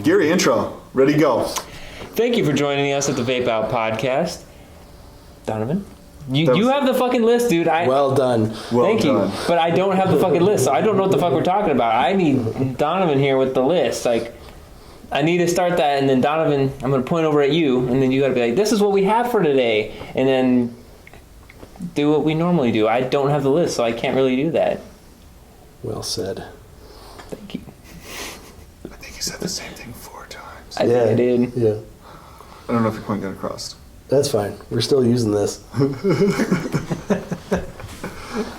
Gary, intro. Ready, go. Thank you for joining us at the Vape-Out podcast. Donovan? You have the fucking list, dude. Well done. Thank you. But I don't have the fucking list, so I don't know what the fuck we're talking about. I need Donovan here with the list. Like, I need to start that, and then Donovan, I'm going to point over at you, and then you got to be like, this is what we have for today, and then do what we normally do. I don't have the list, so I can't really do that. Well said. Thank you. I think you said the same thing 4 times. I think I did. Yeah. I don't know if your point got across. That's fine. We're still using this.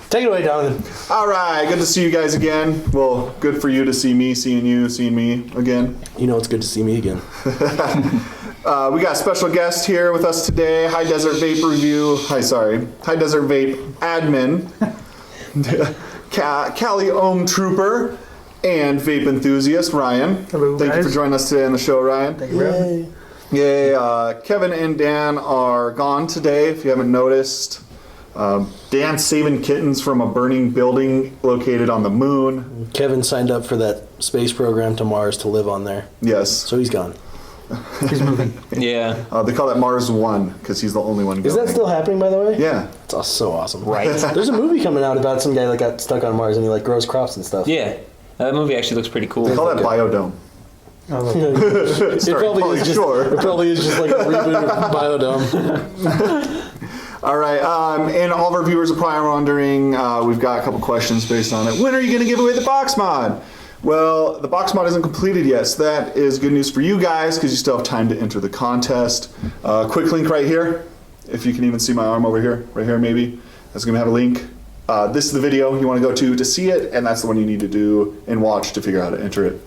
Take it away, Donovan. All right, good to see you guys again. Well, good for you to see me, seeing you, seeing me again. You know it's good to see me again. We got a special guest here with us today. High Desert Vape High Desert Vape admin, Cali Ohm Trooper, and vape enthusiast Ryan. Hello, Thank you for joining us today on the show, Ryan. Thank you, Ryan. Yay. Kevin and Dan are gone today, if you haven't noticed. Dan's saving kittens from a burning building located on the moon. Kevin signed up for that space program to Mars to live on there. Yes. So he's gone. He's moving. Yeah. They call that Mars 1 because he's the only one going. Is that still happening, by the way? Yeah. It's so awesome. Right. There's a movie coming out about some guy that got stuck on Mars and he like grows crops and stuff. Yeah. That movie actually looks pretty cool. They call that Biodome. It probably is just like a reboot of Biodome. All right, and all of our viewers are probably wondering, we've got a couple questions based on it. When are you going to give away the box mod? Well, the box mod isn't completed yet, so that is good news for you guys because you still have time to enter the contest. Quick link right here, if you can even see my arm over here, right here maybe. That's going to have a link. This is the video you want to go to see it, and that's the one you need to do and watch to figure out how to enter it.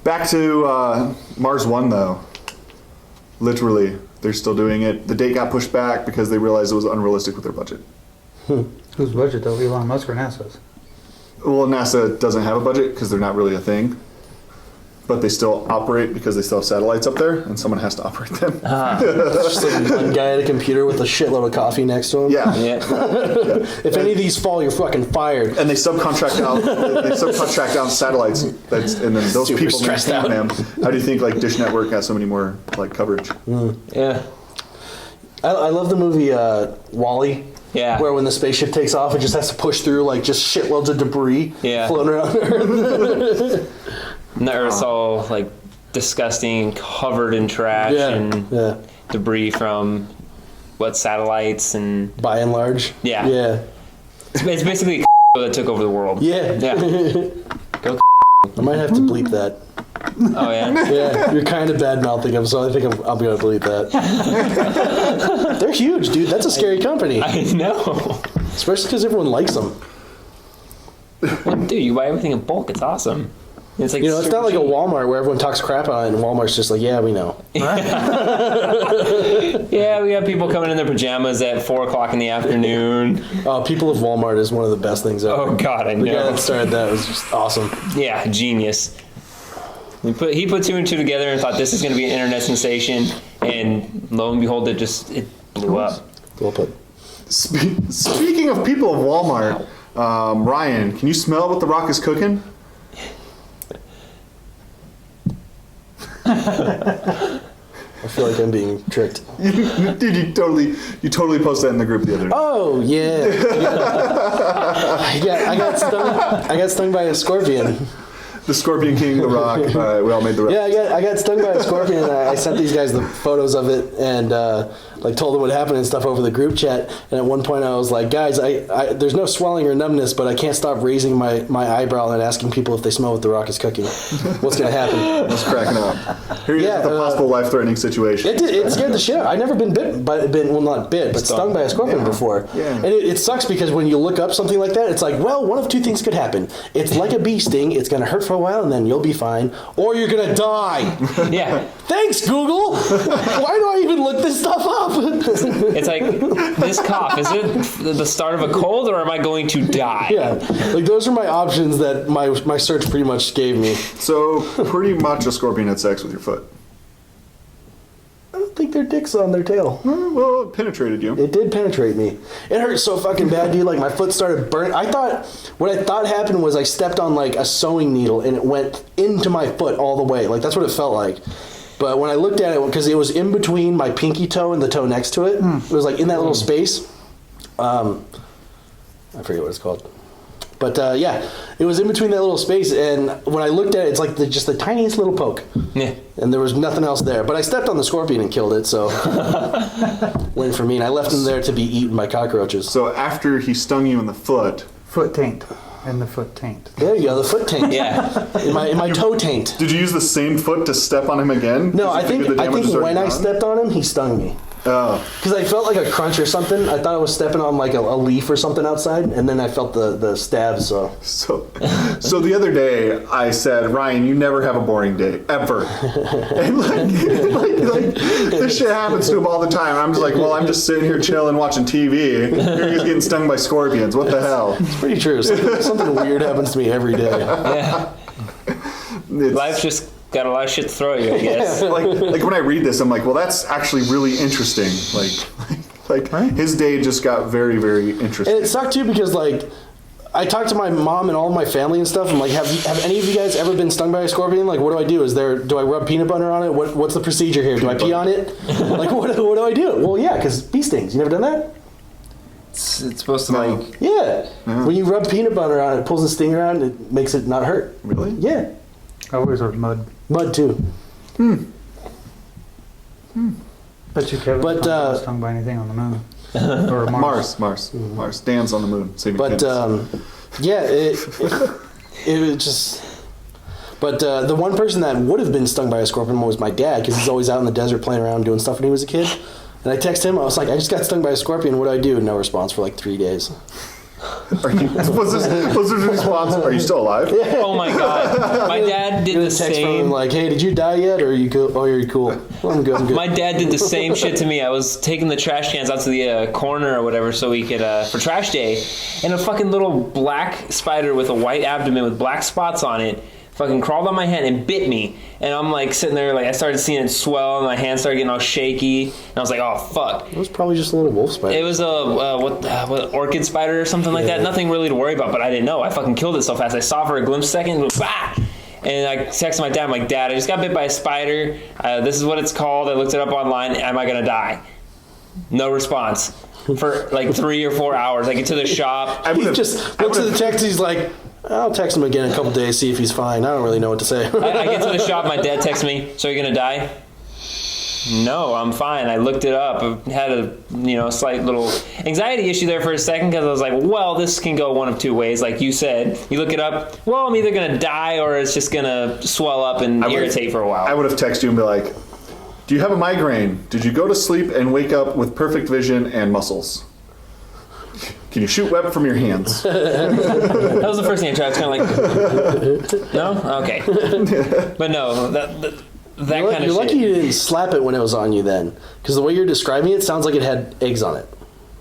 Back to Mars 1 though. Literally, they're still doing it. The date got pushed back because they realized it was unrealistic with their budget. Whose budget though? Elon Musk or NASA's? Well, NASA doesn't have a budget because they're not really a thing. But they still operate because they still have satellites up there, and someone has to operate them. It's just like one guy at a computer with a shitload of coffee next to him. Yeah. If any of these fall, you're fucking fired. And they subcontract out satellites. And then those Super people stressed maintain out. them. How do you think like Dish Network has so many more like coverage? Yeah. I love the movie WALL-E. Yeah. Where when the spaceship takes off, it just has to push through like just shitloads of debris floating around Earth. And the Earth's all like disgusting, covered in trash and debris from satellites and by and large. Yeah. It's basically that took over the world. Yeah. Go. I might have to bleep that. Oh yeah. Yeah, you're kind of bad mouthing them, so I think I'm gonna bleep that. They're huge, dude. That's a scary company. I know. Especially because everyone likes them. Well, dude, you buy everything in bulk. It's awesome. It's like it's not like a Walmart where everyone talks crap on it, and Walmart's just like, yeah, we know. Yeah, we have people coming in their pajamas at 4:00 in the afternoon. People of Walmart is one of the best things ever. Oh God, I know. The guy that started that was just awesome. Yeah, genius. He put 2 and 2 together and thought this is going to be an internet sensation, and lo and behold, it blew up. Well put. Speaking of people of Walmart, Ryan, can you smell what the Rock is cooking? I feel like I'm being tricked. Dude, you totally posted that in the group the other day. Oh yeah. I got stung by a scorpion. The Scorpion King, The Rock. We all made the reference. Yeah, I got stung by a scorpion, and I sent these guys the photos of it, and told them what happened and stuff over the group chat. And at one point, I was like, guys, I there's no swelling or numbness, but I can't stop raising my eyebrow and asking people if they smell what the Rock is cooking. What's gonna happen? I was cracking up. Here you have the possible life-threatening situation. It scared the shit out. I've never been not bit, but stung by a scorpion before. Yeah. And it sucks because when you look up something like that, it's like, well, one of 2 things could happen. It's like a bee sting. It's gonna hurt for a while, and then you'll be fine, or you're gonna die. Yeah. Thanks, Google. Why do I even look this stuff up? It's like, this cough, is it the start of a cold, or am I going to die? Yeah, like those are my options that my search pretty much gave me. So pretty much a scorpion had sex with your foot. don't think their dick's on their tail. Well, it penetrated you. It did penetrate me. It hurt so fucking bad, dude. Like my foot started burning. What I thought happened was I stepped on like a sewing needle and it went into my foot all the way. Like that's what it felt like. But when I looked at it, because it was in between my pinky toe and the toe next to it, it was like in that little space. I forget what it's called. But yeah, it was in between that little space, and when I looked at it, it's like just the tiniest little poke. Yeah. And there was nothing else there. But I stepped on the scorpion and killed it, so win for me. And I left him there to be eaten by cockroaches. So after he stung you in the foot, Foot taint. And the foot taint. There you go, the foot taint. Yeah. in my toe taint. did you use the same foot to step on him again? No, I Because you think figured the damage was when already I done? stepped on him, he stung me. Oh. Because I felt like a crunch or something. I thought I was stepping on like a leaf or something outside, and then I felt the stab, so. So the other day I said, Ryan, you never have a boring day ever, and like this shit happens to him all the time. I'm just like, well, I'm just sitting here chilling watching TV. Here he's getting stung by scorpions. What the hell? It's pretty true. Something weird happens to me every day. Yeah. Life's just got a lot of shit to throw at you, I guess. like when I read this, I'm like, well, that's actually really interesting. Like his day just got very, very interesting. And it sucked too because like I talked to my mom and all of my family and stuff. I'm like, have any of you guys ever been stung by a scorpion? Like, what do I do? Do I rub peanut butter on it? What's the procedure here? Do I pee on it? Like, what do I do? Well, yeah, because bee stings. You never done that? It's supposed to No. like... Yeah. When you rub peanut butter on it, it pulls the stinger out and it makes it not hurt. Really? Yeah. I always wear mud. Mud too. Bet you Kevin But, not stung by anything on the moon. Or Mars. Mars. Dan's on the moon. Saving But kids. yeah, it was just. But the one person that would have been stung by a scorpion was my dad, because he's always out in the desert playing around doing stuff when he was a kid. And I texted him. I was like, I just got stung by a scorpion. What do I do? No response for like 3 days. Was his response? Are you still alive? Oh my god. My dad did Get a the text from him same... like, hey, did you die yet? Or are you cool? Oh, you're cool. Well, I'm good. I'm good. My dad did the same shit to me. I was taking the trash cans out to the corner or whatever so we could, for trash day, and a fucking little black spider with a white abdomen with black spots on it fucking crawled on my hand and bit me. And I'm like sitting there, like I started seeing it swell and my hand started getting all shaky. And I was like, oh fuck. It was probably just a little wolf spider. It was a what orchid spider or something like that. Nothing really to worry about, but I didn't know. I fucking killed it so fast. I saw for a glimpse second, and, bah! And I texted my dad. I'm like, Dad, I just got bit by a spider. This is what it's called. I looked it up online. Am I gonna die? No response for like 3 or 4 hours. I get to the shop. He just looks at the text. He's like, I'll text him again in a couple days, see if he's fine. I don't really know what to say. I get to the shop. My dad texts me. So you're gonna die? No, I'm fine. I looked it up. I had a slight little anxiety issue there for a second because I was like, well, this can go one of two ways. Like you said, you look it up. Well, I'm either gonna die or it's just gonna swell up and irritate for a while. I would have texted you and be like, do you have a migraine? Did you go to sleep and wake up with perfect vision and muscles? Can you shoot web from your hands? That was the first thing I tried. I was kind of like, no? Okay. But no, that kind of You're lucky shit. you didn't slap it when it was on you then. Because the way you're describing it sounds like it had eggs on it.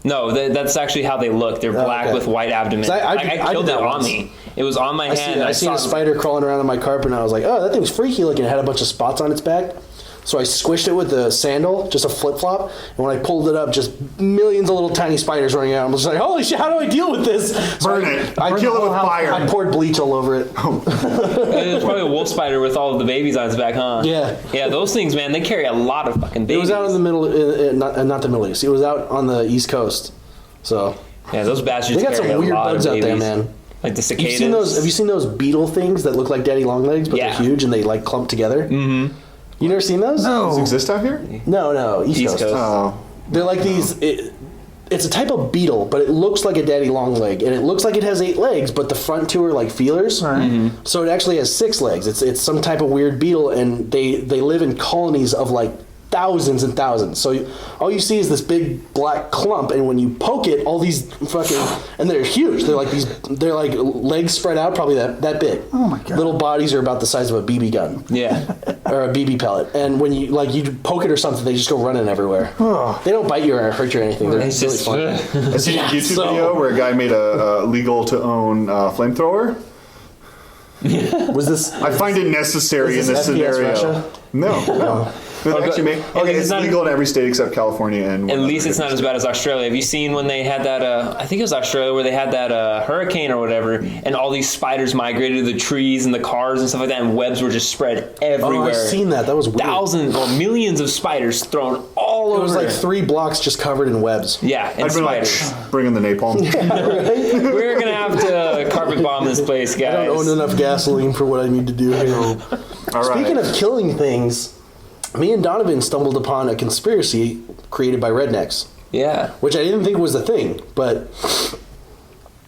No, that's actually how they look. They're black okay. with white abdomen. 'Cause I killed did it that on once. me. It was on my hand. I seen a spider crawling around on my carpet and I was like, oh, that thing's freaky looking. It had a bunch of spots on its back. So I squished it with a sandal, just a flip-flop, and when I pulled it up, just millions of little tiny spiders running out. I was like, holy shit, how do I deal with this? So Burn it. Kill it with fire. I poured bleach all over it. It was probably a wolf spider with all of the babies on its back, huh? Yeah. Yeah, those things, man, they carry a lot of fucking babies. It was out in the middle, not the Middle East. It was out on the East Coast. So Yeah, those bastards they got carry some a weird lot bugs of out there, babies. man. Like the cicadas. Have you seen those beetle things that look like daddy long legs, but Yeah. they're huge and they like clump together? Mm-hmm. You never seen those? Does it exist out here? No, East Coast. Oh. They're like these. It's a type of beetle, but it looks like a daddy long leg, and it looks like it has 8 legs, but the front 2 are like feelers. Right. So it actually has 6 legs. It's some type of weird beetle, and they live in colonies of like thousands and thousands. So all you see is this big black clump, and when you poke it, all these fucking, and they're huge. They're like legs spread out, probably that big. Oh my God. Little bodies are about the size of a BB gun. Yeah. Or a BB pellet. And when you poke it or something, they just go running everywhere. Oh. They don't bite you or hurt you or anything. They're It's really just... funny. I seen a YouTube so- video where a guy made a legal to own flamethrower. Was this? I find it necessary in Is this this FPS scenario. Russia? No. But they actually make, okay, it's not legal in every state except California and. At least it's not as bad as Australia. Have you seen when they had that? I think it was Australia where they had that hurricane or whatever, and all these spiders migrated to the trees and the cars and stuff like that, and webs were just spread everywhere. Oh, I've seen that. That was weird. Thousands or millions of spiders thrown all over. It was like 3 blocks just covered in webs. Yeah, and I'd been like, spiders. bring in the napalm. We're gonna have to carpet bomb this place, guys. I don't own enough gasoline for what I need to do here. All right. Speaking of killing things, me and Donovan stumbled upon a conspiracy created by rednecks, Yeah. which I didn't think was a thing, but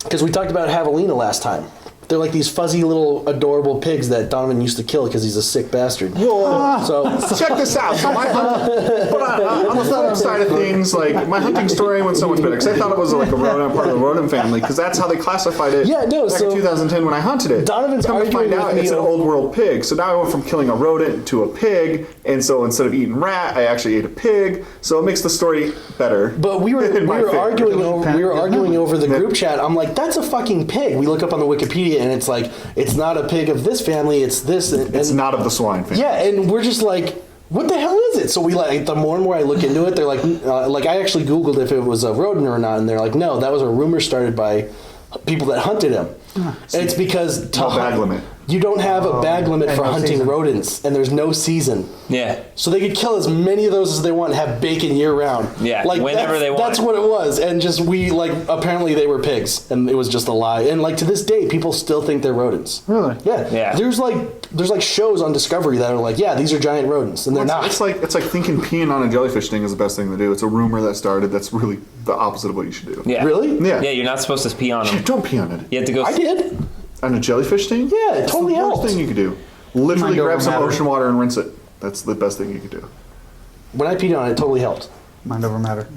because we talked about javelina last time. They're like these fuzzy little adorable pigs that Donovan used to kill because he's a sick bastard. Whoa. So Check this out. So my but on the flip side of things, like my hunting story went so much better because I thought it was like a rodent, part of the rodent family, because that's how they classified it. Yeah, no, back so in 2010 when I hunted it. Donovan's Come to arguing find out with me it's an on- old world pig. So now I went from killing a rodent to a pig, and so instead of eating rat, I actually ate a pig. So it makes the story better. But we were in my favor. arguing over the group chat. I'm like, that's a fucking pig. We look up on the Wikipedia and it's like, it's not a pig of this family. It's this. And, It's not of the swine family. Yeah, and we're just like, what the hell is it? So we like, the more and more I look into it, they're like I actually Googled if it was a rodent or not, and they're like, no, that was a rumor started by people that hunted him. And it's because No bag limit. you don't have a bag limit and for no hunting season. rodents, and there's no season. Yeah. So they could kill as many of those as they want and have bacon year round. Yeah, like whenever they want. That's what it was. And just apparently they were pigs, and it was just a lie. And like to this day, people still think they're rodents. Really? Yeah. Yeah. There's like shows on Discovery that are like, yeah, these are giant rodents, and they're not. It's like thinking peeing on a jellyfish sting is the best thing to do. It's a rumor that started. That's really the opposite of what you should do. Yeah. Really? Yeah. Yeah, you're not supposed to pee on them. Don't pee on it. You have to go. I did. On a jellyfish sting? Yeah, it totally That's the helped. worst thing you could do. Literally Mind over grab some matter. ocean water and rinse it. That's the best thing you could do. When I peed on it, it totally helped. Mind over matter.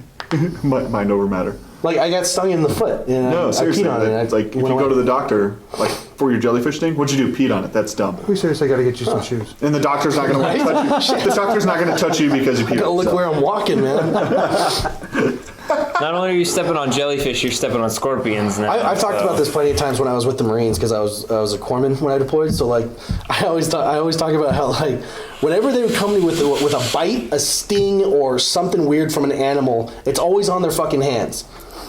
Mind over matter. Like I got stung in the foot. And No, I seriously. peed on it. and It's like if you went go away. to the doctor, like for your jellyfish sting, what'd you do? Peed on it. That's dumb. We seriously got to get you some shoes. And the doctor's not going to want to touch you. The doctor's not going to touch you because you peed Gotta on look it. where I'm walking, man. Not only are you stepping on jellyfish, you're stepping on scorpions now. I've talked about this plenty of times when I was with the Marines because I was a corpsman when I deployed. So like, I always talk about how like whenever they would come to me with a bite, a sting, or something weird from an animal, it's always on their fucking hands.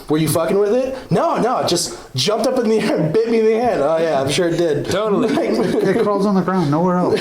Were you fucking with it? No, it just jumped up in the air and bit me in the hand. Oh yeah, I'm sure it did. Totally. It crawls on the ground, nowhere else.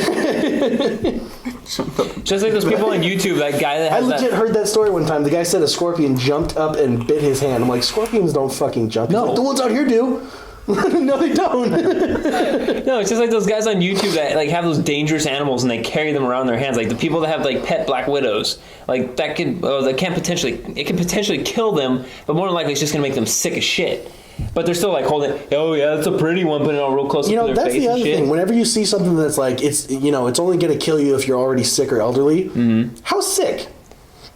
Just like those people on YouTube, that guy that I has legit that. heard that story one time. The guy said a scorpion jumped up and bit his hand. I'm like, scorpions don't fucking jump. He's No. like, the ones out here do. No, they don't. No, it's just like those guys on YouTube that like have those dangerous animals and they carry them around their hands. Like the people that have like pet black widows, like that can potentially kill them, but more than likely it's just gonna make them sick as shit. But they're still like holding. Oh yeah, that's a pretty one, putting it all real close You up know, to their that's face the and other shit. thing. Whenever you see something that's like, it's only going to kill you if you're already sick or elderly. Mm-hmm. How sick?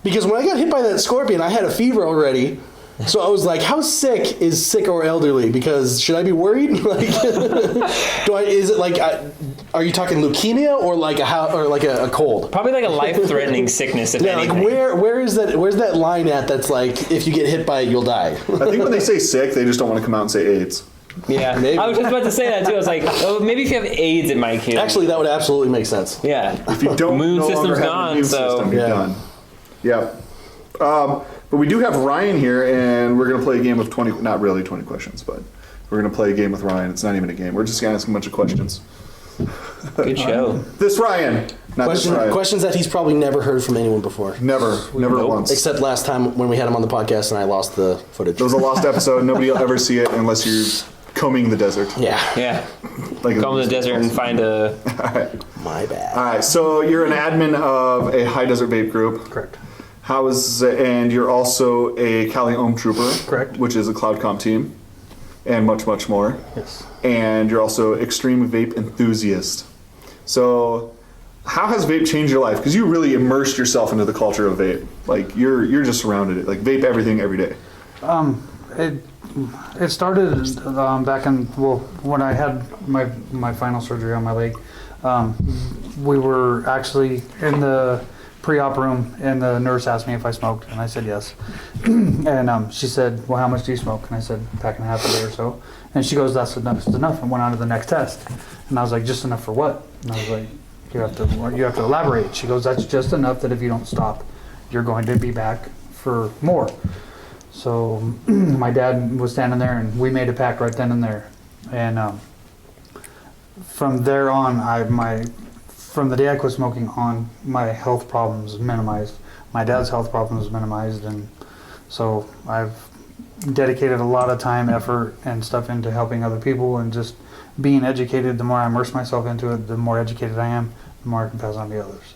Because when I got hit by that scorpion, I had a fever already. So I was like, how sick is sick or elderly? Because should I be worried? Like, is it like, are you talking leukemia or like a cold? Probably like a life-threatening sickness, if Yeah, like anything. where's that line at that's like, if you get hit by it, you'll die? I think when they say sick, they just don't want to come out and say AIDS. Yeah, Maybe. I was just about to say that too. I was like, oh, maybe if you have AIDS, it might kill. Actually, that would absolutely make sense. Yeah. If you don't Immune no longer system's have an gone, immune so- system, you're Yeah. done. Yeah. But we do have Ryan here, and we're going to play a game of 20, not really 20 questions, but we're going to play a game with Ryan. It's not even a game. We're just going to ask him a bunch of questions. Good show. This Ryan, not this Ryan. Questions that he's probably never heard from anyone before. Never Nope. once. Except last time when we had him on the podcast and I lost the footage. It was a lost episode. Nobody will ever see it unless you're combing the desert. Yeah. Yeah. Like Go in the desert and find a. My bad. All right, so you're an admin of a high desert vape group. Correct. And you're also a Cali Ohm Trooper. Correct. Which is a cloud comp team, and much, much more. Yes. And you're also extreme vape enthusiast. So, how has vape changed your life? Because you really immersed yourself into the culture of vape. Like you're just surrounded it. Like vape everything every day. It started back in when I had my final surgery on my leg. We were actually in the pre-op room, and the nurse asked me if I smoked, and I said yes. And she said, "Well, how much do you smoke?" And I said, "Pack and a half a day or so." And she goes, "That's enough. That's enough." And went on to the next test. And I was like, "Just enough for what?" And I was like, You have to elaborate. She goes, that's just enough that if you don't stop, you're going to be back for more. So my dad was standing there, and we made a pact right then and there. And from there on, from the day I quit smoking on, my health problems minimized. My dad's health problems minimized, and so I've dedicated a lot of time, effort, and stuff into helping other people and just being educated. The more I immerse myself into it, the more educated I am, the more I can pass on to others.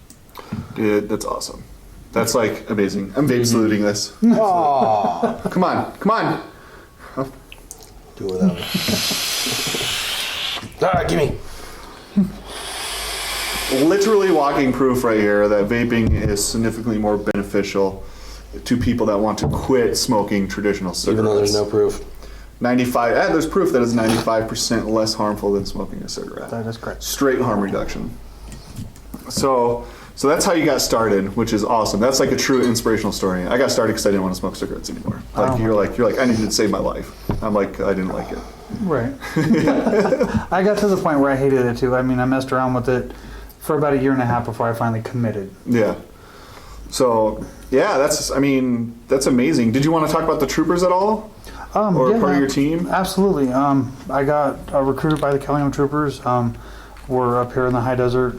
Dude, that's awesome. That's like amazing. I'm vape saluting this. Oh, Come on. do it without me. All right, gimme. Literally walking proof right here that vaping is significantly more beneficial to people that want to quit smoking traditional cigarettes. Even though there's no proof. 95. There's proof that it's 95% less harmful than smoking a cigarette. That is correct. Straight harm reduction. So that's how you got started, which is awesome. That's like a true inspirational story. I got started because I didn't want to smoke cigarettes anymore. Like you're like I needed to save my life. I'm like I didn't like it. Right. I got to the point where I hated it too. I mean, I messed around with it for about a year and a half before I finally committed. Yeah. So yeah, that's amazing. Did you want to talk about the troopers at all? Or Yeah, part of your team? Absolutely. I got recruited by the Kellyanne Troopers. We're up here in the high desert.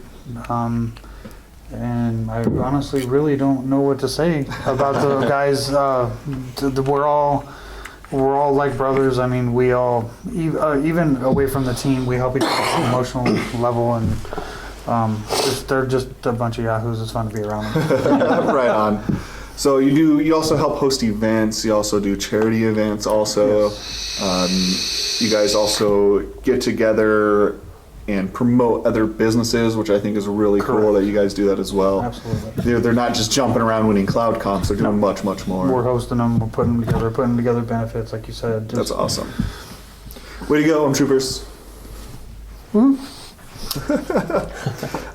And I honestly really don't know what to say about the guys. We're all like brothers. I mean, we all, even away from the team, we help each other on an emotional level, and they're just a bunch of yahoos. It's fun to be around them. Right on. So you also help host events. You also do charity events also. Yes. You guys also get together and promote other businesses, which I think is really cool that you guys do that as well. Absolutely. They're not just jumping around winning cloud comps. They're doing much more. We're hosting them. We're putting together benefits, like you said. That's awesome. Way to go, troopers. I'm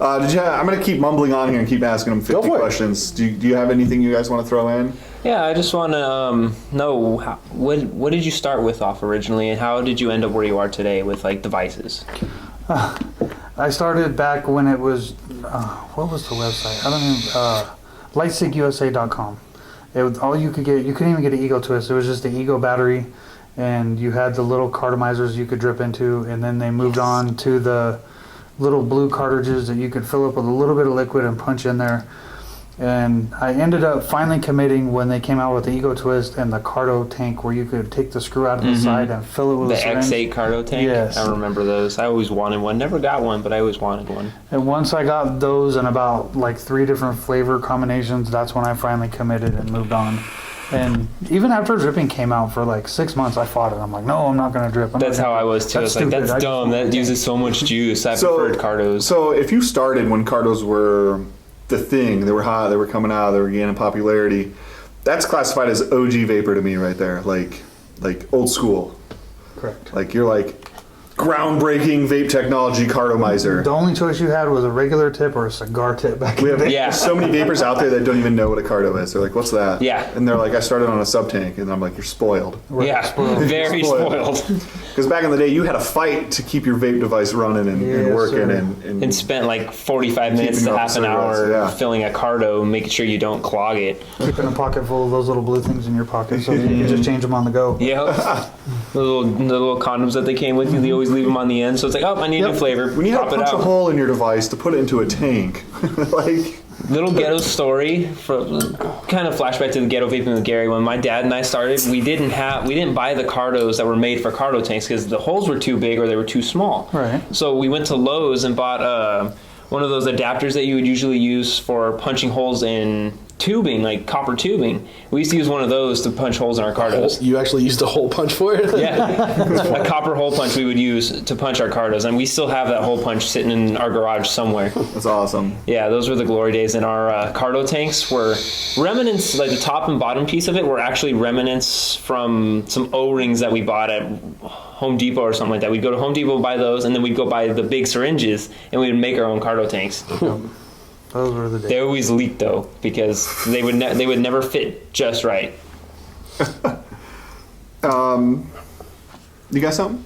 going to keep mumbling on here and keep asking them 50 questions. Do you have anything you guys want to throw in? Yeah, I just want to know what did you start with off originally, and how did you end up where you are today with like devices? I started back when it was what was the website? I don't even lightstick.usa.com. It was all you could get. You couldn't even get an Ego Twist. It was just the Ego battery, and you had the little cartomizers you could drip into, and then they moved on to the little blue cartridges that you could fill up with a little bit of liquid and punch in there. And I ended up finally committing when they came out with the Ego Twist and the Cardo tank, where you could take the screw out of the side and fill it with a syringe. The X8 Cardo tank? Yes. I remember those. I always wanted one. Never got one, but I always wanted one. And once I got those and about like 3 different flavor combinations, that's when I finally committed and moved on. And even after dripping came out for like 6 months, I fought it. I'm like, no, I'm not going to drip. That's how I was too. It's like, that's dumb. That uses so much juice. I preferred Cardos. So if you started when Cardos were the thing, they were hot, they were coming out, they were gaining popularity, that's classified as OG vapor to me right there. Like old school. Correct. Like you're like groundbreaking vape technology cardomizer. The only choice you had was a regular tip or a cigar tip back in the day. Yeah. There's so many vapors out there that don't even know what a cardo is. They're like, what's that? Yeah. And they're like, I started on a sub tank, and I'm like, you're spoiled. Yeah, very spoiled. Because back in the day, you had to fight to keep your vape device running and working, and spent like 45 minutes to half an hour filling a Cardo, making sure you don't clog it. Keeping a pocket full of those little blue things in your pocket so you can just change them on the go. Yeah. the little condoms that they came with you, they always leave them on the end. So it's like, oh, I need a new flavor. When you have to punch a out. hole in your device to put it into a tank, like... Little ghetto story, kind of flashback to the ghetto vaping with Gary. When my dad and I started, we didn't buy the Cardos that were made for Cardo tanks because the holes were too big or they were too small. Right. So we went to Lowe's and bought one of those adapters that you would usually use for punching holes in tubing, like copper tubing. We used to use one of those to punch holes in our Cardos. You actually used a hole punch for it? Yeah. A copper hole punch we would use to punch our Cardos, and we still have that hole punch sitting in our garage somewhere. That's awesome. Yeah, those were the glory days. And our Cardo tanks were remnants, like the top and bottom piece of it were actually remnants from some O-rings that we bought at Home Depot or something like that. We'd go to Home Depot, buy those, and then we'd go buy the big syringes, and we would make our own Cardo tanks. Those were the days. They always leaked though, because they would never fit just right. You got something?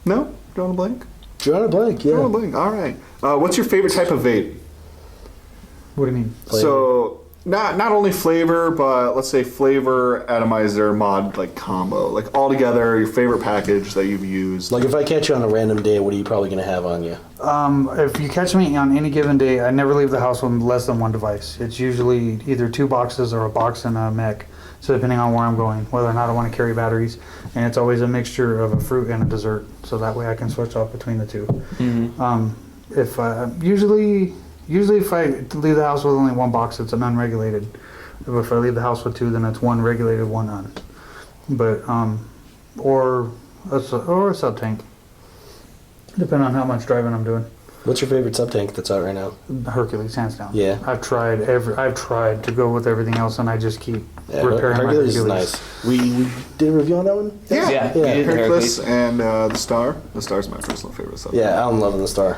No? Drawing a blank? Drew on a blank, yeah. Drawn a blank. All right. What's your favorite type of vape? What do you mean? Flavor. So not only flavor, but let's say flavor, atomizer, mod, like combo, like all together. Your favorite package that you've used. Like if I catch you on a random day, what are you probably going to have on you? If you catch me on any given day, I never leave the house with less than one device. It's usually either 2 boxes or a box and a mech. So depending on where I'm going, whether or not I want to carry batteries, and it's always a mixture of a fruit and a dessert. So that way I can switch off between the two. If usually if I leave the house with only 1 box, it's an unregulated. If I leave the house with 2, then it's 1 regulated, 1 un. But or a sub tank, depending on how much driving I'm doing. What's your favorite sub tank that's out right now? Hercules, hands down. Yeah. I've tried to go with everything else, and I just keep repairing my Hercules Hercules. is nice. We did a review on that one? Yeah, Yeah. Hercules and the Star. The Star's my personal favorite subject. Yeah, I'm loving the Star.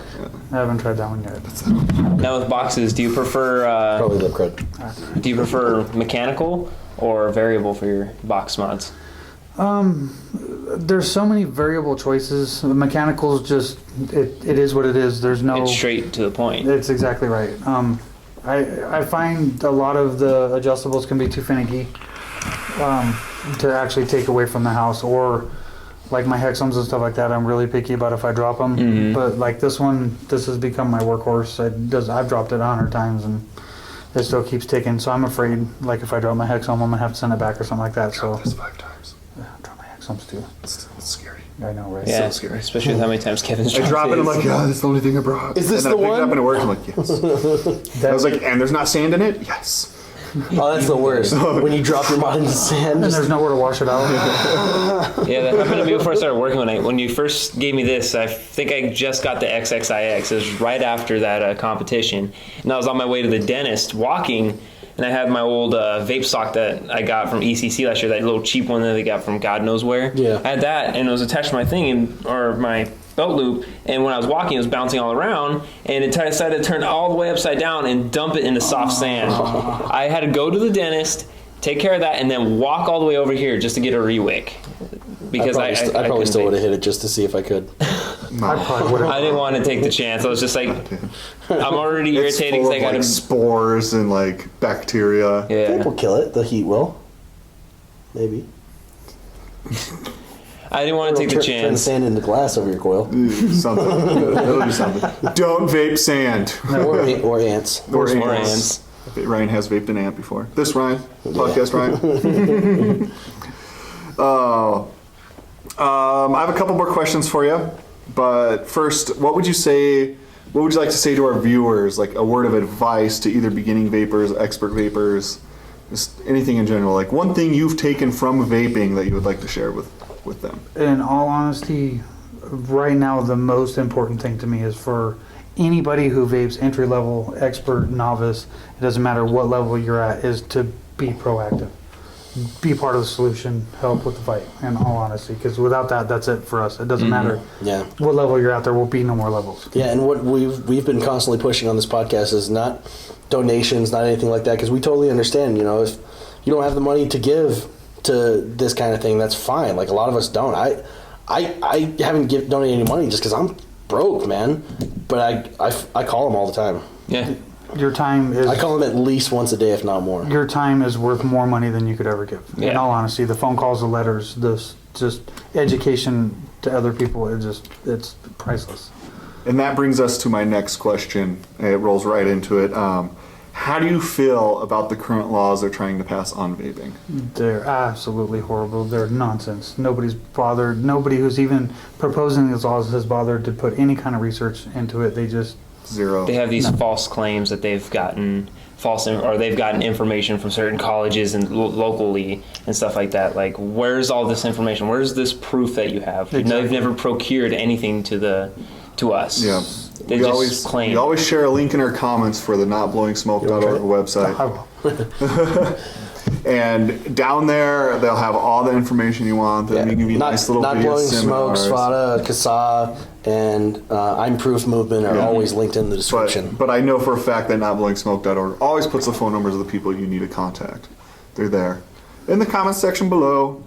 I haven't tried that one yet. Now with boxes, do you prefer Probably Lip Crud. do you prefer mechanical or variable for your box mods? There's so many variable choices. The mechanicals just it is what it is. There's no. It's straight to the point. It's exactly right. I find a lot of the adjustables can be too finicky to actually take away from the house, or like my Hexams and stuff like that. I'm really picky about if I drop them. But like this one, this has become my workhorse. I've dropped it 100 times and it still keeps ticking. So I'm afraid, like if I drop my Hexam, I'm gonna have to send it back or something like that. So This 5 times. yeah, I drop my Hexams too. It's scary. I know, right? Yeah, so scary. especially with how many times Kevin's I drop it. I'm his. like, yeah, that's the only thing I brought. Is this and then the I pick it one? up and it works. I'm like, yes. I was like, and there's not sand in it. Yes. Oh, that's the worst. When you drop your mod into sand. And Just, there's nowhere to wash it out. Yeah, that happened to me before I started working. When you first gave me this, I think I just got the XXIX. It was right after that competition, and I was on my way to the dentist walking, and I had my old vape sock that I got from ECC last year, that little cheap one that they got from God knows where. Yeah. I had that, and it was attached to my thing, or my belt loop, and when I was walking, it was bouncing all around, and it decided to turn all the way upside down and dump it into soft sand. I had to go to the dentist, take care of that, and then walk all the way over here just to get a rewick. Because I probably couldn't still vape. would have hit it just to see if I could. I probably would have. I didn't want to take the chance. I was just like, I'm already It's irritated full because I of got like to. spores and like bacteria. Vape Yeah. will kill it. The heat will. Maybe. I didn't want to take the Turn the chance. sand into glass over your coil. Something. It'll do something. Don't vape sand. Or ants. Or Or ants. ants. Ryan has vaped an ant before. This Ryan, podcast Ryan. I have a couple more questions for you, but first, what would you like to say to our viewers? Like a word of advice to either beginning vapors, expert vapors, just anything in general. Like one thing you've taken from vaping that you would like to share with them. In all honesty, right now the most important thing to me is for anybody who vapes, entry level, expert, novice, it doesn't matter what level you're at, is to be proactive. Be part of the solution, help with the fight, in all honesty, because without that, that's it for us. It doesn't matter Yeah. what level you're at, there will be no more levels. Yeah, and what we've been constantly pushing on this podcast is not donations, not anything like that, because we totally understand. You know, if you don't have the money to give to this kind of thing, that's fine. Like a lot of us don't. I haven't donated any money just because I'm broke, man. But I call them all the time. Yeah. Your time is I call them at least once a day, if not more. your time is worth more money than you could ever give. In Yeah. all honesty, the phone calls, the letters, this just education to other people, it's priceless. And that brings us to my next question. It rolls right into it. How do you feel about the current laws they're trying to pass on vaping? They're absolutely horrible. They're nonsense. Nobody's bothered. Nobody who's even proposing these laws has bothered to put any kind of research into it. They just Zero. They have these false claims that they've gotten they've gotten information from certain colleges and locally and stuff like that. Like, where's all this information? Where's this proof that you have? You've never procured anything to us. Yeah. They we just claim. We always share a link in our comments for the notblowingsmoke.org website. And down there, they'll have all the information you want. They'll give you nice little Not video Blowing Smoke, seminars. Svada, Kasa, and I'm Proof Movement are always linked in the description. But I know for a fact that notblowingsmoke.org always puts the phone numbers of the people you need to contact. They're there in the comments section below.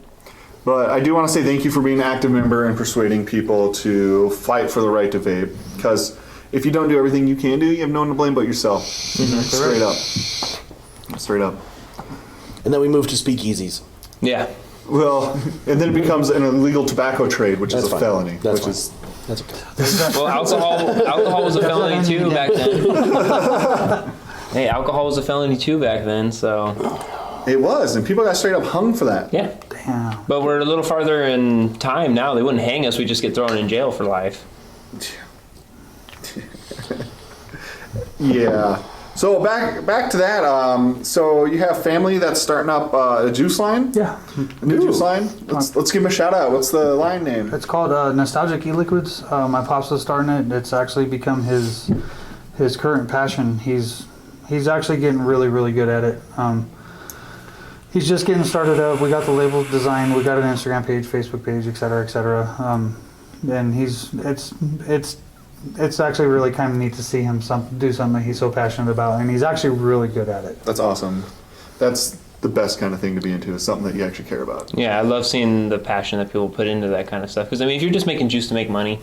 But I do want to say thank you for being an active member and persuading people to fight for the right to vape. Because if you don't do everything you can do, you have no one to blame but yourself. Straight up. Straight up. And then we moved to speakeasies. Yeah. Well, and then it becomes an illegal tobacco trade, which is a fine. felony. That's which fine. is That's okay. Well, alcohol was a felony too back then. Hey, alcohol was a felony too back then, so. It was, and people got straight up hung for that. Yeah. Damn. But we're a little farther in time now. They wouldn't hang us. We just get thrown in jail for life. Yeah. So back to that. So you have family that's starting up a juice line. Yeah. A new juice line. Let's give him a shout out. What's the line name? It's called Nostalgic E-Liquids. My pops was starting it. It's actually become his current passion. He's actually getting really, really good at it. He's just getting started up. We got the label designed. We got an Instagram page, Facebook page, et cetera, et cetera. And it's actually really kind of neat to see him do something that he's so passionate about, and he's actually really good at it. That's awesome. That's the best kind of thing to be into, is something that you actually care about. Yeah, I love seeing the passion that people put into that kind of stuff. Because, I mean, if you're just making juice to make money,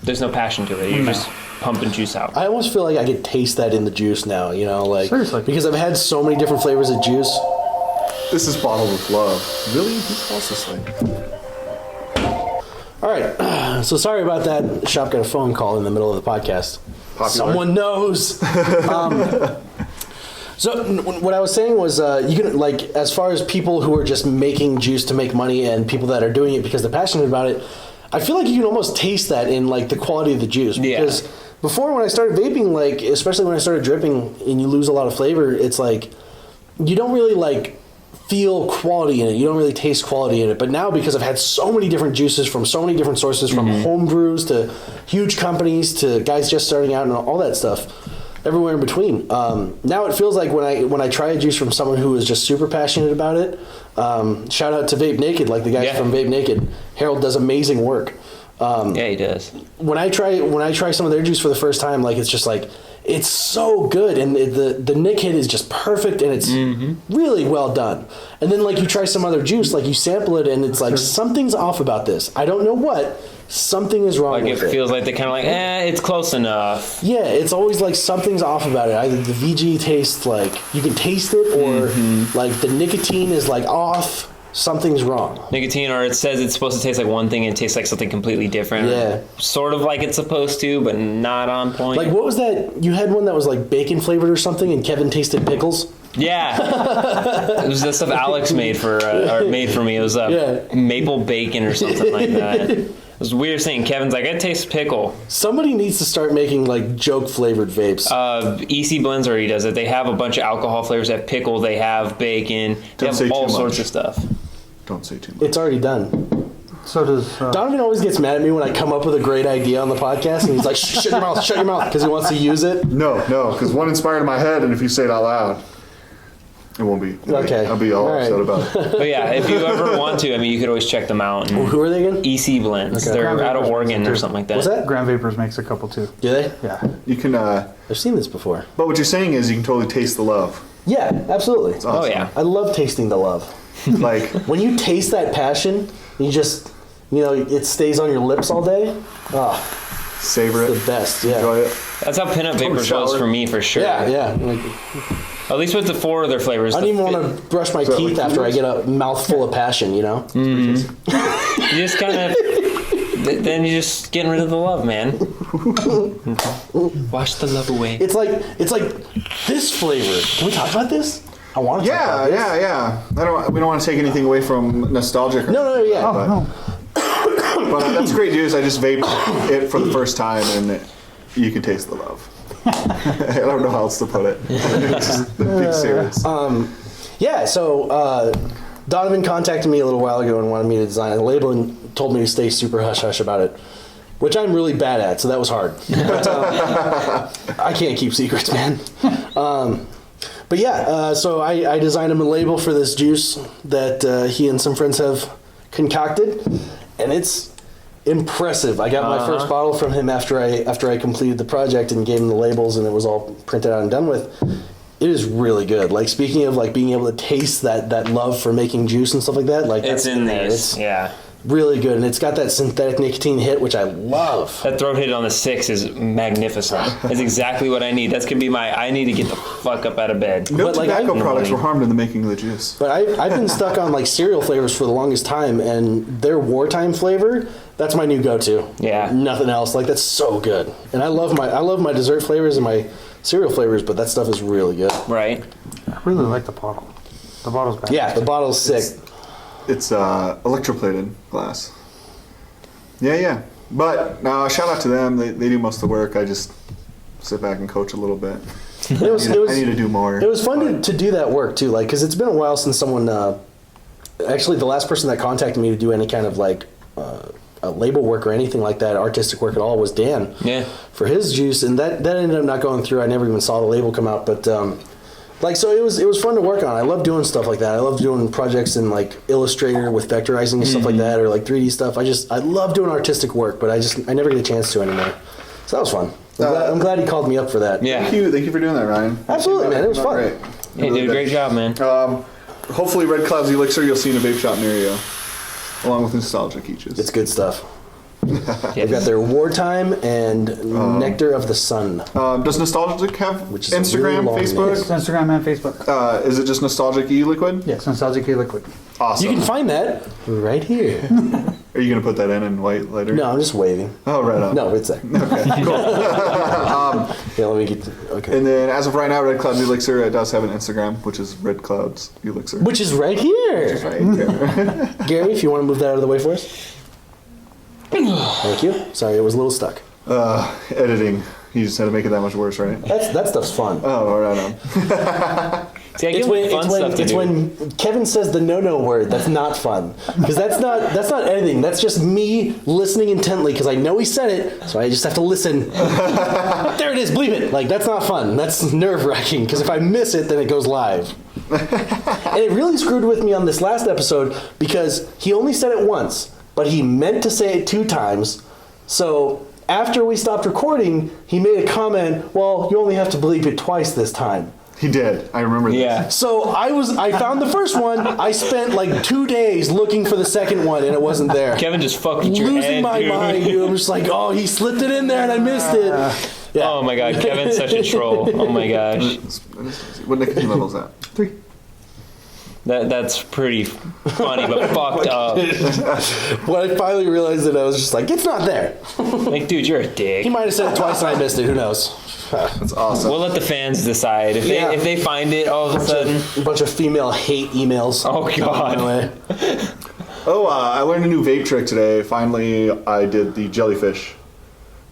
there's no passion to it. You're just pumping juice out. I almost feel like I could taste that in the juice now, you know, like Seriously. because I've had so many different flavors of juice. This is bottled with love. Really? Who calls this thing? All right, so sorry about that. Shop got a phone call in the middle of the podcast. Popular. Someone knows. So what I was saying was, you can, like, as far as people who are just making juice to make money and people that are doing it because they're passionate about it, I feel like you can almost taste that in like the quality of the juice. Yeah. Because before, when I started vaping, like especially when I started dripping and you lose a lot of flavor, it's like you don't really like feel quality in it. You don't really taste quality in it. But now, because I've had so many different juices from so many different sources, from home brews to huge companies to guys just starting out and all that stuff, everywhere in between. Now it feels like when I try a juice from someone who is just super passionate about it. Shout out to Vape Naked, like the guys from Vape Naked. Harold does amazing work. Yeah, he does. When I try some of their juice for the first time, like it's just like it's so good, and the nick hit is just perfect, and it's really well done. And then like you try some other juice, like you sample it, and it's like something's off about this. I don't know what. Something is wrong Like with it feels like they're kind of like, it's close enough. Yeah, it's always like something's off about it. Either the VG tastes like you can taste it, or like the nicotine is like off. Something's wrong. Nicotine, or it says it's supposed to taste like one thing and it tastes like something completely different. Yeah. Sort of like it's supposed to, but not on point. Like, what was that? You had one that was like bacon flavored or something, and Kevin tasted pickles. Yeah. It was the stuff Alex made for me. It was maple bacon or something like that. It was weird saying Kevin's like, it tastes pickle. Somebody needs to start making like joke flavored vapes. EC Blends already does it. They have a bunch of alcohol flavors. They have pickle. They have bacon. They Don't say have all too sorts much. of stuff. Don't say too much. It's already done. So does Donovan always gets mad at me when I come up with a great idea on the podcast, and he's like, shut your mouth, because he wants to use it. No, because one inspired in my head, and if you say it out loud, it won't be. Okay. I'll be all All right. upset about it. But yeah, if you ever want to, I mean, you could always check them out. And Who are they again? EC Blends. Okay. They're out of Vapors Oregon or too. something like that. What's that? Grand Vapors makes a couple too. Do they? Yeah. You can, I've seen this before. but what you're saying is you can totally taste the love. Yeah, absolutely. It's awesome. Oh, yeah. I love tasting the love. Like, When you taste that passion, you just, it stays on your lips all day. Oh, savor the it. best. Yeah. Enjoy it. That's how Pinup Vapors was shower. for me, for sure. Yeah. Like, At least with the 4 of their flavors. I don't even want to brush my that teeth like after I get a mouthful of passion, You just kind of... Then you're just getting rid of the love, man. Wash the love away. It's like this flavor. Can we talk about this? I want to talk about this. Yeah. We don't want to take anything away from nostalgic. No, yeah. Oh no. But that's great news. I just vaped it for the first time, and you can taste the love. I don't know how else to put it. It's just being serious. Yeah, so Donovan contacted me a little while ago and wanted me to design a label and told me to stay super hush-hush about it, which I'm really bad at, so that was hard. But, I can't keep secrets, man. But yeah, so I designed him a label for this juice that he and some friends have concocted, and it's impressive. I got my first bottle from him after I completed the project and gave him the labels, and it was all printed out and done with. It is really good. Like, speaking of like being able to taste that love for making juice and stuff like that, like It's that's in there. these. Yeah. Really good, and it's got that synthetic nicotine hit, which I love. That throat hit on the 6 is magnificent. That's exactly what I need. That's gonna be I need to get the fuck up out of bed. No But, like, tobacco I- products were harmed in the making of the juice. But I've been stuck on like cereal flavors for the longest time, and their wartime flavor, that's my new go-to. Yeah. Nothing else. Like, that's so good. And I love my dessert flavors and my cereal flavors, but that stuff is really good. Right? I really like the bottle. The bottle's bad. Yeah, the bottle's sick. It's electroplated glass. Yeah. But shout out to them. They do most of the work. I just sit back and coach a little bit. It was, I need to do more. It was fun to do that work too, like, because it's been a while since someone. Actually, the last person that contacted me to do any kind of like label work or anything like that, artistic work at all, was Dan. Yeah. For his juice, and that ended up not going through. I never even saw the label come out, but like, so it was fun to work on. I love doing stuff like that. I love doing projects in like Illustrator with vectorizing and stuff like that, or like 3D stuff. I love doing artistic work, but I never get a chance to anymore. So that was fun. I'm glad he called me up for that. Yeah. Thank you for doing that, Ryan. Absolutely, man. It was fun. Great. You did a great job, man. Hopefully, Red Cloud's Elixir you'll see in a vape shop near you, along with Nostalgic Eaches. It's good stuff. Yes. They've got their Wartime and Nectar of the Sun. Does Nostalgic have Which is a Instagram, really long Facebook? It's Instagram and Facebook. Is it just Nostalgic E-Liquid? Yes, Nostalgic Liquid. Awesome. You can find that right here. Are you going to put that in white later? No, I'm just waving. Oh, right on. No, it's there. Okay, cool. Yeah, let me get. Okay. And then, as of right now, Red Cloud's Elixir it does have an Instagram, which is Red Cloud's Elixir. Which is right here. Right there. Gary, if you want to move that out of the way for us. Thank you. Sorry, it was a little stuck. Editing. You just had to make it that much worse, right? That stuff's fun. Oh, right on. See, I give him fun stuff to it's do. when Kevin says the no word. That's not fun, because that's not editing. That's just me listening intently, because I know he said it, so I just have to listen. There it is. Bleep it. Like, that's not fun. That's nerve wracking, because if I miss it, then it goes live. And it really screwed with me on this last episode, because he only said it once, but he meant to say it 2 times. So after we stopped recording, he made a comment, well, you only have to bleep it twice this time. He did. I remember this. Yeah. So I found the first one. I spent like 2 days looking for the second one, and it wasn't there. Kevin just fucked with your Losing head, my dude. mind, dude. I'm just like, oh, he slipped it in there, and I missed it. Yeah. Oh my god, Kevin's such a troll. Oh my gosh. What nicotine level is that? 3. That's pretty funny, but fucked up. When I finally realized it, I was just like, it's not there. Like, dude, you're a dick. He might have said it twice, and I missed it. Who knows? That's awesome. We'll let the fans decide. Yeah. If they find it all of a sudden. A bunch of female hate emails. Oh god. Anyway. I learned a new vape trick today. Finally, I did the jellyfish.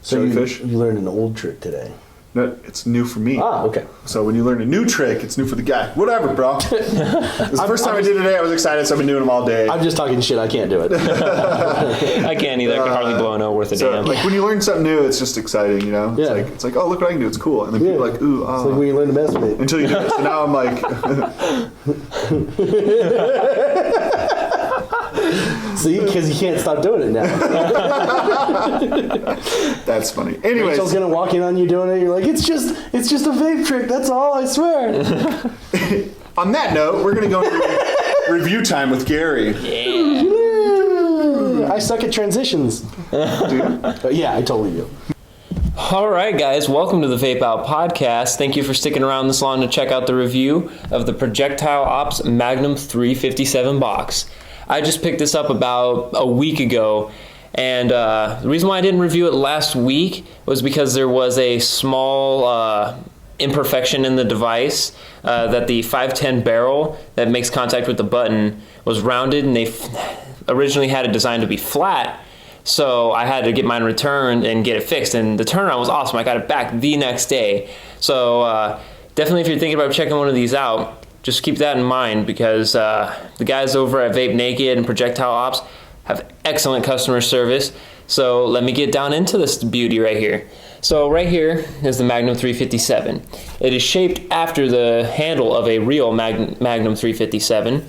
So Jellyfish? you learned an old trick today. No, it's new for me. Ah, okay. So when you learn a new trick, it's new for the guy. Whatever, bro. It's the first time I did it today. I was excited, so I've been doing them all day. I'm just talking shit. I can't do it. I can't either. I can hardly blow a note worth a So, damn. like, when you learn something new, it's just exciting, you know? Yeah. It's like, oh, look what I can do. It's cool. And then people are like, ooh, It's like when you learn to masturbate. until you do it. So now I'm like, See, because you can't stop doing it now. that's funny. Anyways, Rachel's gonna walk in on you doing it. You're like, it's just a vape trick. That's all. I swear. on that note, we're going to go into review time with Gary. I suck at transitions. Yeah, I totally do. All right, guys, welcome to the Vape-Out podcast. Thank you for sticking around this long to check out the review of the Projectile Ops Magnum 357 box. I just picked this up about a week ago, and the reason why I didn't review it last week was because there was a small imperfection in the device, that the 510 barrel that makes contact with the button was rounded, and they originally had it designed to be flat. So I had to get mine returned and get it fixed, and the turnaround was awesome. I got it back the next day. So definitely, if you're thinking about checking one of these out, just keep that in mind, because the guys over at Vape Naked and Projectile Ops have excellent customer service. So let me get down into this beauty right here. So right here is the Magnum 357. It is shaped after the handle of a real Magnum 357.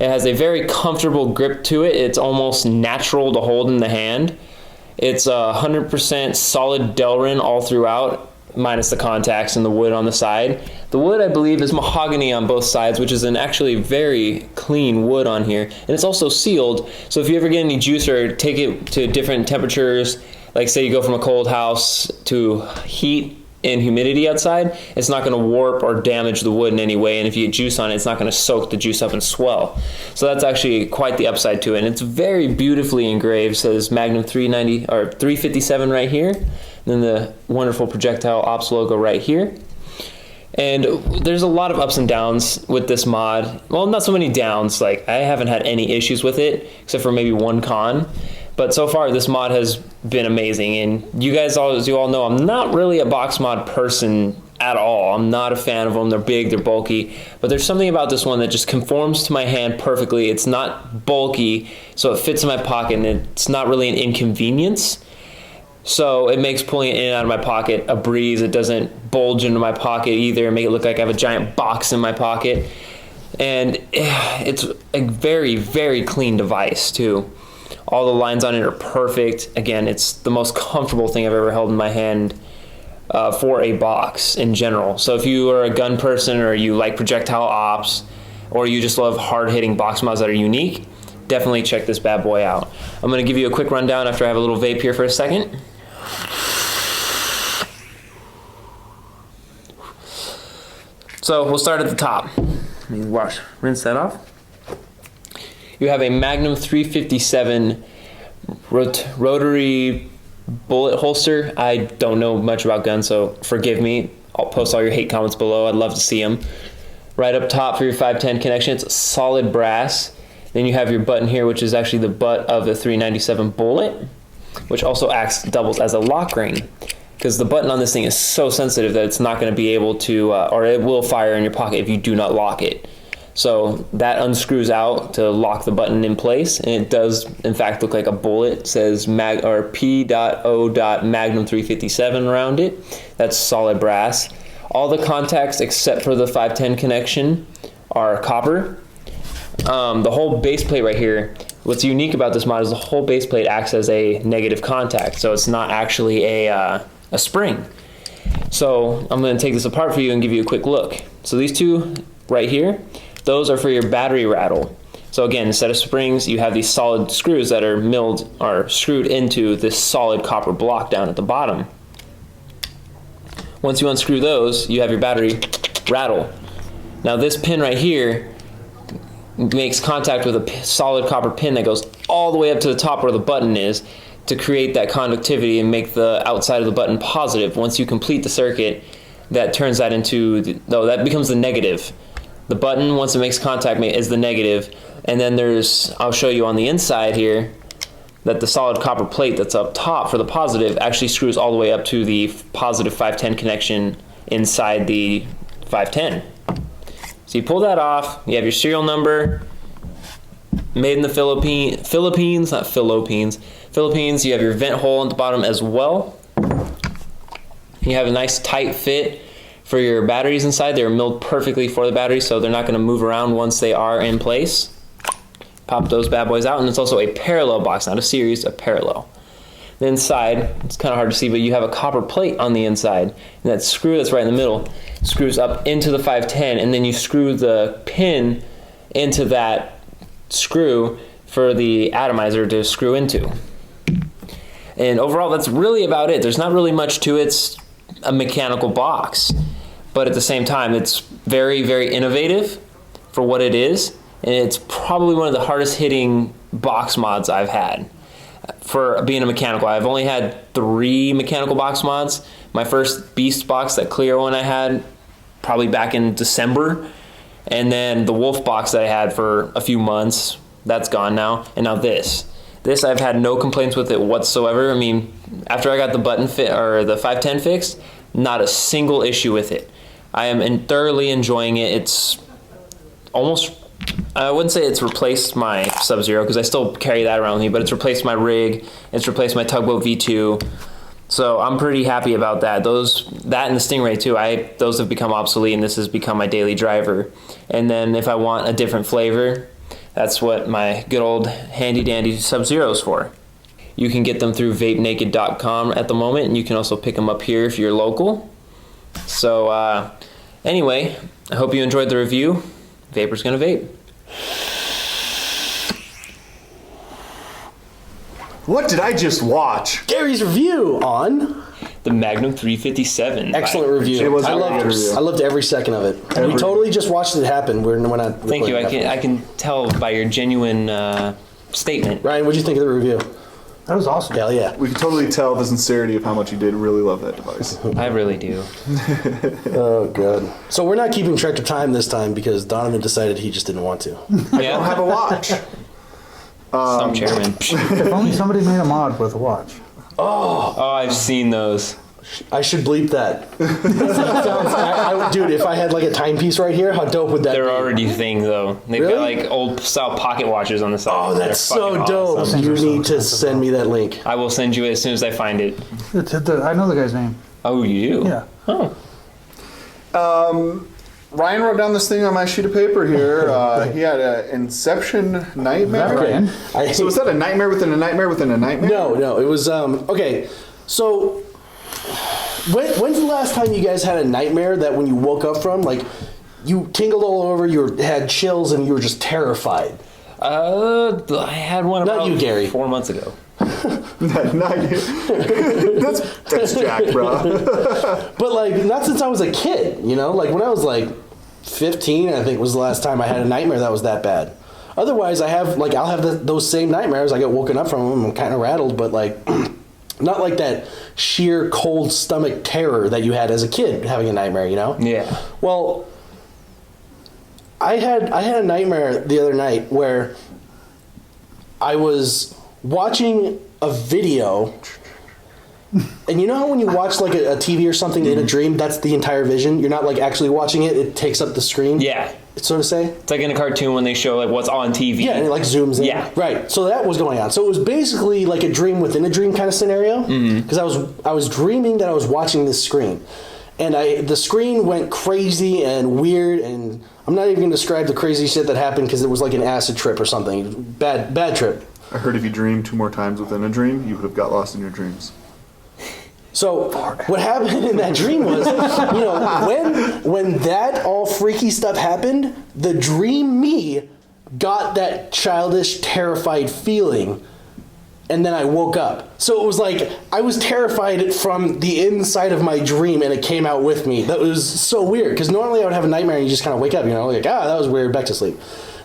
It has a very comfortable grip to it. It's almost natural to hold in the hand. It's 100% solid Delrin all throughout, minus the contacts and the wood on the side. The wood, I believe, is mahogany on both sides, which is an actually very clean wood on here. And it's also sealed, so if you ever get any juice or take it to different temperatures, like say you go from a cold house to heat and humidity outside, it's not going to warp or damage the wood in any way. And if you get juice on it, it's not going to soak the juice up and swell. So that's actually quite the upside to it. And it's very beautifully engraved. It says Magnum 390 or 357 right here. And then the wonderful Projectile Ops logo right here. And there's a lot of ups and downs with this mod. Well, not so many downs. Like, I haven't had any issues with it, except for maybe one con. But so far, this mod has been amazing. And you guys, as you all know, I'm not really a box mod person at all. I'm not a fan of them. They're big, they're bulky. But there's something about this one that just conforms to my hand perfectly. It's not bulky, so it fits in my pocket, and it's not really an inconvenience. So it makes pulling it in and out of my pocket a breeze. It doesn't bulge into my pocket either, make it look like I have a giant box in my pocket. And it's a very, very clean device too. All the lines on it are perfect. Again, it's the most comfortable thing I've ever held in my hand for a box in general. So if you are a gun person, or you like projectile ops, or you just love hard-hitting box mods that are unique, definitely check this bad boy out. I'm going to give you a quick rundown after I have a little vape here for a second. So we'll start at the top. Let me rinse that off. You have a Magnum 357 rotary bullet holster. I don't know much about guns, so forgive me. I'll post all your hate comments below. I'd love to see them. Right up top for your 510 connection, it's solid brass. Then you have your button here, which is actually the butt of the 397 bullet, which also doubles as a lock ring, because the button on this thing is so sensitive that it's not going to be able to, or it will fire in your pocket if you do not lock it. So that unscrews out to lock the button in place, and it does in fact look like a bullet. It says P.O. Magnum 357 around it. That's solid brass. All the contacts except for the 510 connection are copper. The whole base plate right here, what's unique about this mod is the whole base plate acts as a negative contact, so it's not actually a spring. So I'm going to take this apart for you and give you a quick look. So these two right here, those are for your battery rattle. So again, instead of springs, you have these solid screws that are milled or screwed into this solid copper block down at the bottom. Once you unscrew those, you have your battery rattle. Now this pin right here makes contact with a solid copper pin that goes all the way up to the top where the button is to create that conductivity and make the outside of the button positive. Once you complete the circuit, that turns that into, that becomes the negative. The button, once it makes contact, is the negative. And then I'll show you on the inside here, that the solid copper plate that's up top for the positive actually screws all the way up to the positive 510 connection inside the 510. So you pull that off, you have your serial number, made in the Philippines, not Philippines. Philippines, you have your vent hole at the bottom as well. You have a nice tight fit for your batteries inside. They're milled perfectly for the batteries, so they're not going to move around once they are in place. Pop those bad boys out, and it's also a parallel box, not a series, a parallel. The inside, it's kind of hard to see, but you have a copper plate on the inside, and that screw that's right in the middle screws up into the 510, and then you screw the pin into that screw for the atomizer to screw into. And overall, that's really about it. There's not really much to it. It's a mechanical box, but at the same time, it's very, very innovative for what it is, and it's probably one of the hardest hitting box mods I've had. For being a mechanical, I've only had 3 mechanical box mods. My first Beast box, that clear one I had probably back in December, and then the Wolf box that I had for a few months, that's gone now, and now this I've had no complaints with it whatsoever. I mean, after I got the button fit or the 510 fixed, not a single issue with it. I am thoroughly enjoying it. It's almost, I wouldn't say it's replaced my Sub-Zero, because I still carry that around with me, but it's replaced my rig, it's replaced my Tugboat V2, so I'm pretty happy about that. That and the Stingray too, those have become obsolete, and this has become my daily driver. And then if I want a different flavor, that's what my good old handy dandy Sub-Zero is for. You can get them through vapenaked.com at the moment, and you can also pick them up here if you're local. So Anyway, I hope you enjoyed the review. Vapor's gonna vape. What did I just watch? Gary's review on The Magnum 357. excellent by- review. It was a I really loved, good review. I loved every second of it. We totally just watched it happen. We're not. Thank you. recording I can tell by your genuine statement. Ryan, what'd you think of the review? That was awesome. Hell yeah. We can totally tell the sincerity of how much you did really love that device. I really do. Oh god. So we're not keeping track of time this time because Donovan decided he just didn't want to. I don't have a watch. Some chairman. If only somebody made a mod with a watch. Oh, I've seen those. I should bleep that. Dude, if I had like a timepiece right here, how dope would that They're be? already things though. They've Really? got like old style pocket watches on the side. Oh, They're that's so fucking dope. awesome. You Those things are so need to expensive, send me that link. I will send you it as soon as I find it. I know the guy's name. Oh, you do? Yeah. Oh. Ryan wrote down this thing on my sheet of paper here. He had an Inception nightmare. That right? So was that a nightmare within a nightmare within a nightmare? No, it was okay. So when's the last time you guys had a nightmare that when you woke up from, like you tingled all over, you had chills, and you were just terrified? I had one Not about you, Gary. 4 months ago. Not you. That's Jack, bro. But like not since I was a kid, you know? Like when I was like 15, I think was the last time I had a nightmare that was that bad. Otherwise, I'll have those same nightmares. I get woken up from them. I'm kind of rattled, but like not like that sheer cold stomach terror that you had as a kid having a nightmare, you know? Yeah. Well, I had a nightmare the other night where I was watching a video, and you know how when you watch like a TV or something in a dream, that's the entire vision. You're not like actually watching it; it takes up the screen. Yeah. So to say. It's like in a cartoon when they show like what's on TV. Yeah, and it like zooms in. Yeah. Right. So that was going on. So it was basically like a dream within a dream kind of scenario. Because I was dreaming that I was watching this screen, and the screen went crazy and weird, and I'm not even going to describe the crazy shit that happened because it was like an acid trip or something. Bad trip. I heard if you dreamed 2 more times within a dream, you would have got lost in your dreams. So what happened in that dream was, you know, when that all freaky stuff happened, the dream me got that childish, terrified feeling, and then I woke up. So it was like I was terrified from the inside of my dream, and it came out with me. That was so weird because normally I would have a nightmare and you just kind of wake up, you know, like that was weird, back to sleep.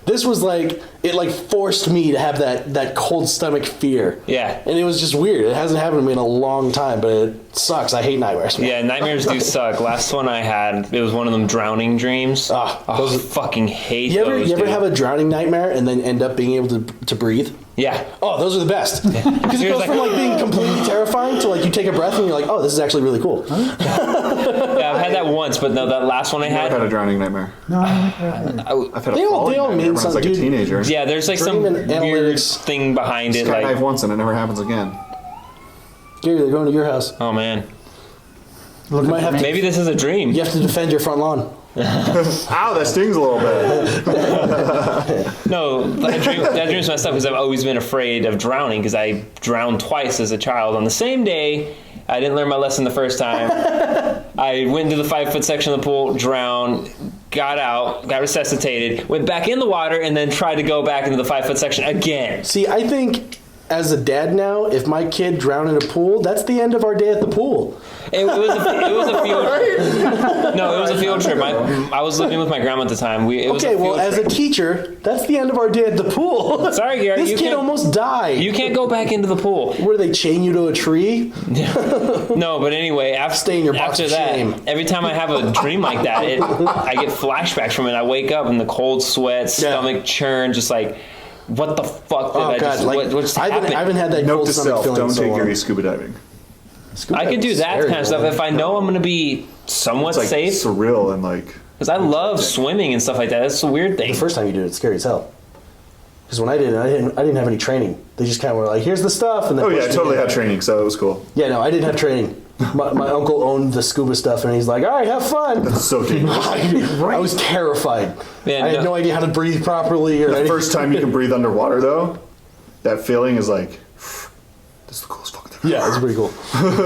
This was like, it like forced me to have that cold stomach fear. Yeah. And it was just weird. It hasn't happened to me in a long time, but it sucks. I hate nightmares. Man. Yeah, nightmares do suck. Last one I had, it was one of them drowning dreams. Those I fucking hate You those. ever dude. have a drowning nightmare and then end up being able to breathe? Yeah. Oh, those are the best. Because it goes from like being completely terrifying to like you take a breath and you're like, oh, this is actually really cool. Yeah, I've had that once, but no, that last one I I've had had. a drowning nightmare. I've had a They all falling nightmare mean when I was something, like a dude. teenager. Yeah, there's like some Dream weird and analytics. thing behind it. Skydive Like, once and it never happens again. Gary, they're going to your house. oh man, You might have to, maybe this is a dream. you have to defend your front lawn. Ow, that stings a little bit. No, that dream's messed up because I've always been afraid of drowning because I drowned twice as a child on the same day. I didn't learn my lesson the first time. I went into the 5-foot section of the pool, drowned, got out, got resuscitated, went back in the water, and then tried to go back into the 5-foot section again. See, I think as a dad now, if my kid drowned in a pool, that's the end of our day at the pool. It was a field trip. No, it was a field trip. I was living with my grandma at the time. It was Okay, a well, field as trip. a teacher, that's the end of our day at the pool. Sorry, Gary, This you kid can't- almost died. You can't go back into the pool. Where they chain you to a tree? No, but anyway, Stay in your box after of that, shame. every time I have a dream like that, I get flashbacks from it. I wake up in the cold sweat, stomach churn, just like, what the fuck did I God, just, like, what just I happened? haven't had that Note cold to stomach self, feeling don't so take long. Gary scuba diving. Scuba I could do diving's that scary, kind of stuff man. if I know I'm going to be somewhat It's like safe. surreal and like... Because I love swimming and stuff like that. That's a weird thing. The first time you do it, it's scary as hell. Because when I did it, I didn't have any training. They just kind of were like, "Here's the stuff," and then Oh yeah, I pushed it totally in. had training, so it was cool. Yeah, no, I didn't have training. My uncle owned the scuba stuff, and he's like, "All right, have fun." So dangerous. I was terrified. Yeah, I had no idea how to breathe properly. Or The anything. first time you can breathe underwater, though, that feeling is like, this is the coolest fucking thing. Yeah, it's pretty cool.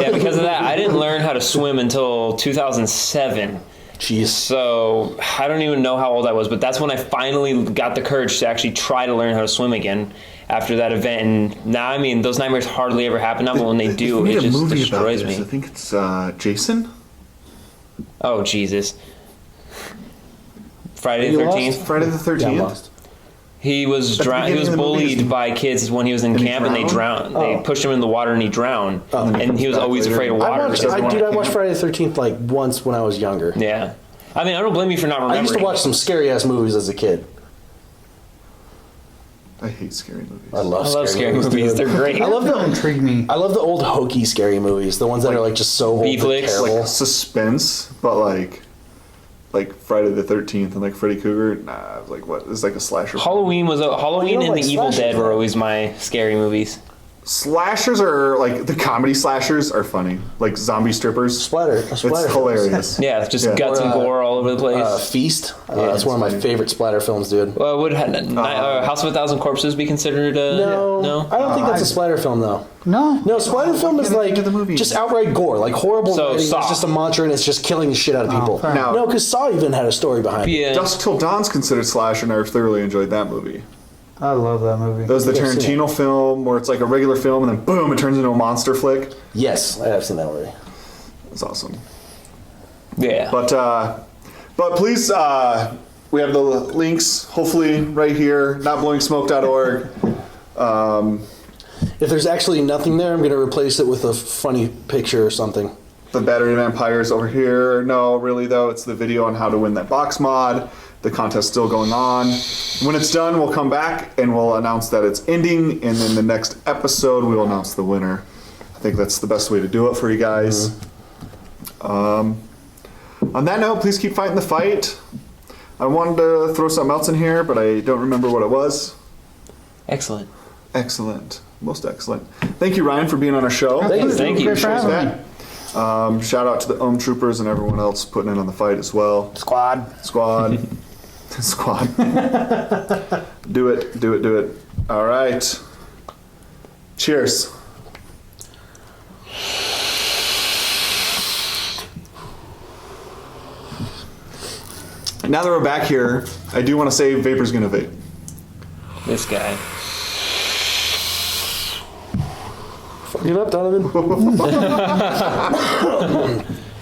Yeah, because of that, I didn't learn how to swim until 2007. Jeez. So I don't even know how old I was, but that's when I finally got the courage to actually try to learn how to swim again after that event. And now, I mean, those nightmares hardly ever happen now, but when they do, made it a just movie destroys about this. me. I think it's Jason. Oh, Jesus. Friday You the lost? 13th. Friday the Yeah, 13th. I'm lost. He was the drowned. He beginning was of the movie, bullied isn't by kids when he was in And he camp, and they drowned? drowned. They Oh. pushed him in the water, and he drowned. and he And he was comes back always later. afraid of I water. watched, so I, everyone- dude, I watched Friday the 13th like once when I was younger. Yeah. I mean, I don't blame you for not remembering. I used to watch some scary ass movies as a kid. I hate scary movies. I love scary movies. dude. They're great. I love Don't the intrigue me. I love the old hokey scary movies, the ones that are like just so old and B-flicks? terrible. Like suspense, but like Friday the 13th and like Freddy Krueger. Nah, I was like, what? It's like a slasher. Halloween Halloween don't and like the Evil slashers, Dead were though. always my scary movies. Slashers are like the comedy slashers are funny, like zombie strippers. Splatter. It's hilarious. Yeah, it's just Yeah. guts and Or, gore all over the place. Feast. That's one of my favorite splatter films, dude. Would House of a Thousand Corpses be considered a No, I don't think that's a splatter film though. No. No, splatter film is can't like think of the movie. just outright gore, like horrible So, writing. It's Saw. just a mantra and it's just killing the shit out of people. fair enough. No, because Saw even had a story behind it. Yeah. Dusk Till Dawn's considered slasher, and I thoroughly enjoyed that movie. I love that movie. That was the Yeah, I've seen Tarantino film where it's like a regular film, and then boom, it turns into a monster flick. Yes, I have seen that already. It's awesome. Yeah. But please, we have the links hopefully right here. Notblowingsmoke.org. If there's actually nothing there, I'm going to replace it with a funny picture or something. The Battery Vampires over here. No, really though, it's the video on how to win that box mod. The contest's still going on. When it's done, we'll come back and we'll announce that it's ending, and in the next episode, we will announce the winner. I think that's the best way to do it for you guys. On that note, please keep fighting the fight. I wanted to throw something else in here, but I don't remember what it was. Excellent. Excellent. Most excellent. Thank you, Ryan, for being on our show. Thank you. Great for having me. That. Shout out to the Troopers and everyone else putting in on the fight as well. Squad. Squad. Squad. Do it. All right. Cheers. Now that we're back here, I do want to say Vapor's gonna vape. This guy. Fuck it up, Donovan.